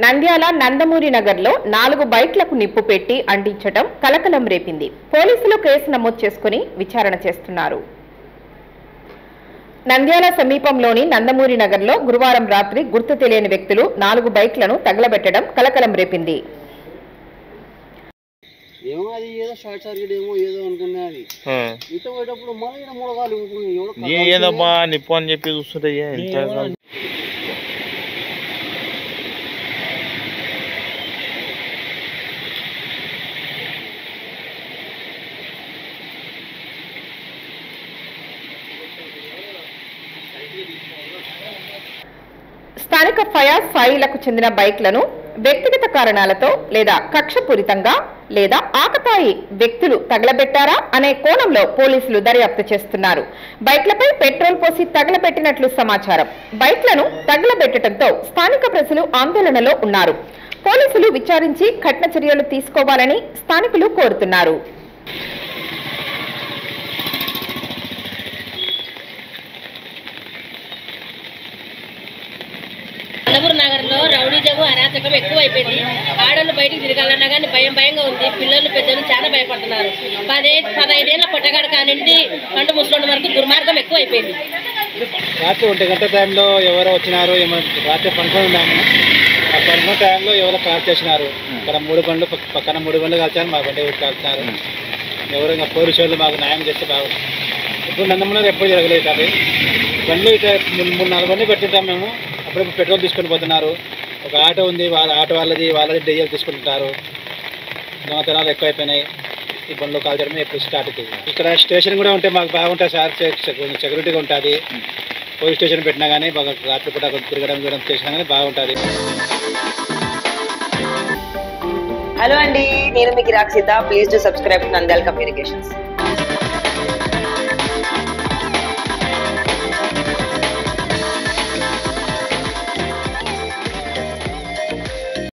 నంద్యాల నందమూరి నగర్లో 4 బైక్లకు నిప్పు పెట్టి అంటించడం కలకలం రేపింది. పోలీసులు కేసు నమోదు చేసుకుని విచారణ చేస్తున్నారు. నంద్యాల సమీపంలోని నందమూరి నగర్లో గురువారం రాత్రి గుర్తు తెలియని వ్యక్తులు 4 బైక్లను తగలబెట్టడం కలకలం రేపింది. నిప్పు అని చెప్పి చూస్తుంటే స్థానిక ఫయాజ్ సాయిలకు చెందిన బైక్లను వ్యక్తిగత కారణాలతో లేదా కక్షపూరితంగా లేదా ఆకతాయి వ్యక్తులు తగలబెట్టారా అనే కోణంలో పోలీసులు దర్యాప్తు చేస్తున్నారు. బైక్లపై పెట్రోల్ పోసి తగలబెట్టినట్లు సమాచారం. బైక్లను తగలబెట్టడంతో స్థానిక ప్రజలు ఆందోళనలో ఉన్నారు. పోలీసులు విచారించి కఠిన చర్యలు తీసుకోవాలని స్థానికులు కోరుతున్నారు. నందమూరి నగర్లో రౌడీజం అరాచకం ఎక్కువైపోయింది. ఆడలు బయటికి తిరగాలన్నా కానీ భయంగా ఉంది. పిల్లలు పెద్దలు చాలా భయపడుతున్నారు. 15 ఏళ్ల పొట్టగాడు కానిండి పండు ముసలి వరకు దుర్మార్గం ఎక్కువైపోయింది. రాత్రి 1 గంట టైంలో ఎవరో వచ్చినారు. రాత్రి పండుకొని ఉన్నాము. ఆ పండుకున్న టైంలో ఎవరో కాల్ చేసినారు. ఇక్కడ 3 బండ్లు పక్కన 3 బండ్లు కాల్చారు. మా బండి కాల్చినారు. ఎవరు ఇంకా పోలీసు వాళ్ళు మాకు న్యాయం చేస్తే బాగుంది. ఇప్పుడు నందమూరి ఎప్పుడు జరగలేదు. అది బండ్లు ఇట్లా 3-4 బండ్లు పెట్టింటాం మేము. అప్పుడు పెట్రోల్ తీసుకొని పోతున్నారు. ఒక ఆటో ఉంది, ఆటో వాళ్ళది డీజిల్ తీసుకుంటున్నారు. దొంగతనాలు ఎక్కువైపోయినాయి. ఈ బండ్లు కాల్చడమే ఎప్పుడు స్టార్ట్ అవుతుంది. ఇక్కడ స్టేషన్ కూడా ఉంటే మాకు బాగుంటుంది సార్. సెక్యూరిటీగా ఉంటుంది. పోలీస్ స్టేషన్ పెట్టినా కానీ బాగా రాత్రిపూట తిరగడం చేసినా కానీ బాగుంటుంది. హలో అండి, నేను మీకు Rakshitha. Please do subscribe Nandyal communications.